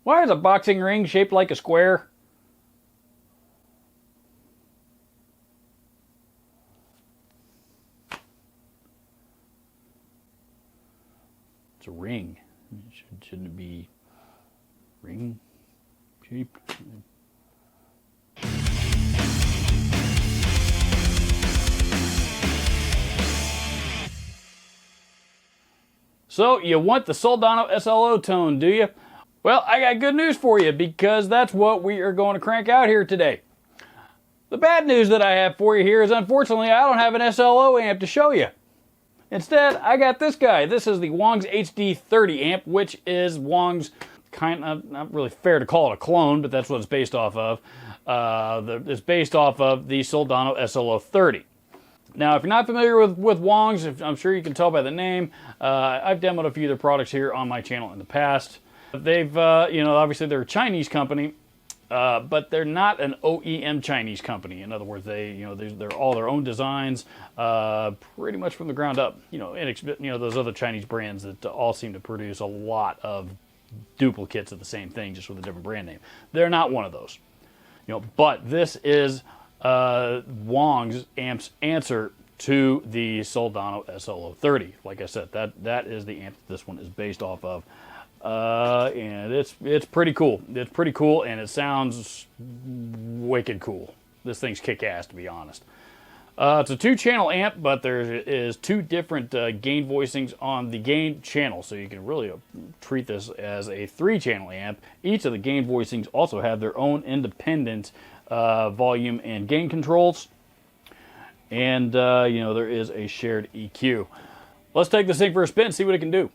Why is a boxing ring shaped like a square? It's a ring. Shouldn't it be ring shaped? So, you want the Soldano SLO tone, do you? Well, I got good news for you, because that's what we are going to crank out here today. The bad news that I have for you here is, unfortunately, I don't have an SLO amp to show you. Instead, I got this guy. This is the Wangs HD30 amp, which is Wong's kind of, not really fair to call it a clone, but that's what it's based off of. It's based off of the Soldano SLO30. Now, if you're not familiar with Wangs, I'm sure you can tell by the name, I've demoed a few of their products here on my channel in the past. They've, obviously they're a Chinese company, but they're not an OEM Chinese company. In other words, they're all their own designs, pretty much from the ground up. Those other Chinese brands that all seem to produce a lot of duplicates of the same thing, just with a different brand name. They're not one of those. But this is Wong's amp's answer to the Soldano SLO30. Like I said, that is the amp that this one is based off of. And it's pretty cool. It's pretty cool, and it sounds wicked cool. This thing's kick-ass, to be honest. It's a 2-channel amp, but there is 2 different gain voicings on the gain channel, so you can really treat this as a 3-channel amp. Each of the gain voicings also have their own independent volume and gain controls, and there is a shared EQ. Let's take this thing for a spin and see what it can do.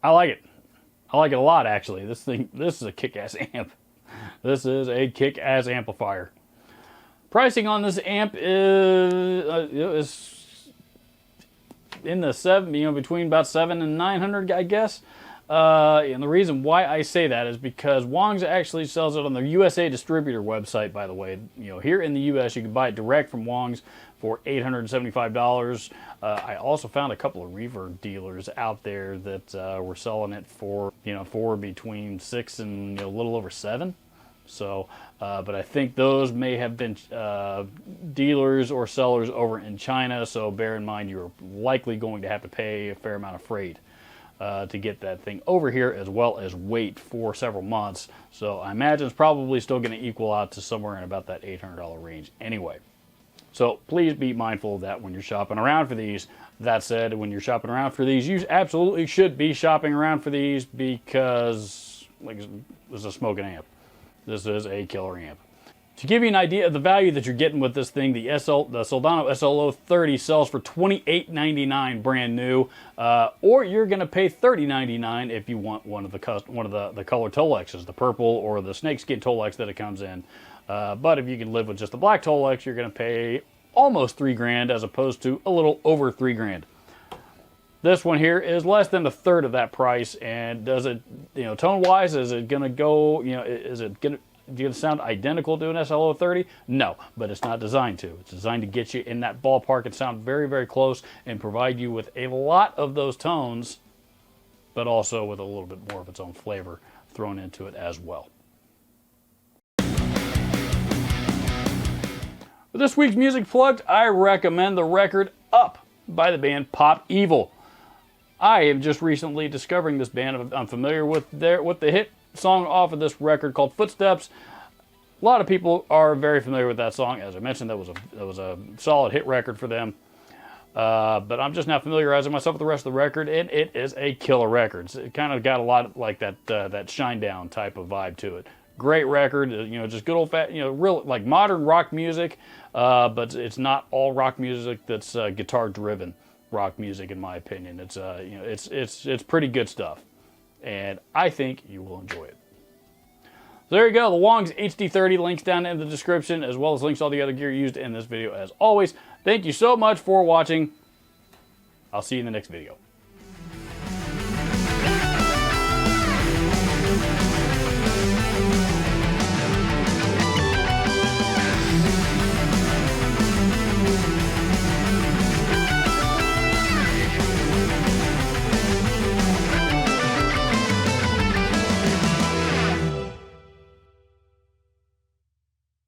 I like it. I like it a lot, actually. This is a kick-ass amp. This is a kick-ass amplifier. Pricing on this amp is in the between about $700 and $900, I guess. And the reason why I say that is because Wangs actually sells it on their USA distributor website, by the way. Here in the US, you can buy it direct from Wangs for $875. I also found a couple of reverb dealers out there that were selling it for, for between $6 and a little over $7. So, but I think those may have been dealers or sellers over in China. So bear in mind, you're likely going to have to pay a fair amount of freight to get that thing over here, as well as wait for several months. So I imagine it's probably still going to equal out to somewhere in about that $800 range anyway. So please be mindful of that when you're shopping around for these. That said, when you're shopping around for these, you absolutely should be shopping around for these because, like, this is a smoking amp. This is a killer amp. To give you an idea of the value that you're getting with this thing, the Soldano SLO 30 sells for $28.99 brand new, or you're going to pay $30.99 if you want one of the color Tolexes, the purple or the snakeskin Tolex that it comes in. But if you can live with just the black Tolex, you're going to pay almost $3,000 as opposed to a little over $3,000. This one here is less than a third of that price, and does it, tone-wise, is it going to go, is it going to sound identical to an SLO 30? No, but it's not designed to. It's designed to get you in that ballpark and sound very, very close and provide you with a lot of those tones, but also with a little bit more of its own flavor thrown into it as well. For this week's Music Plugged, I recommend the record Up by the band Pop Evil. I am just recently discovering this band. I'm familiar with the hit song off of this record called Footsteps. A lot of people are very familiar with that song. As I mentioned, that was a solid hit record for them. But I'm just now familiarizing myself with the rest of the record, and it is a killer record. It kind of got a lot like that Shinedown type of vibe to it. Great record, just good old real like modern rock music, but it's not all rock music that's guitar driven rock music, in my opinion. It's it's pretty good stuff, and I think you will enjoy it. So there you go, the Wangs HD30, links down in the description, as well as links to all the other gear used in this video as always. Thank you so much for watching. I'll see you in the next video.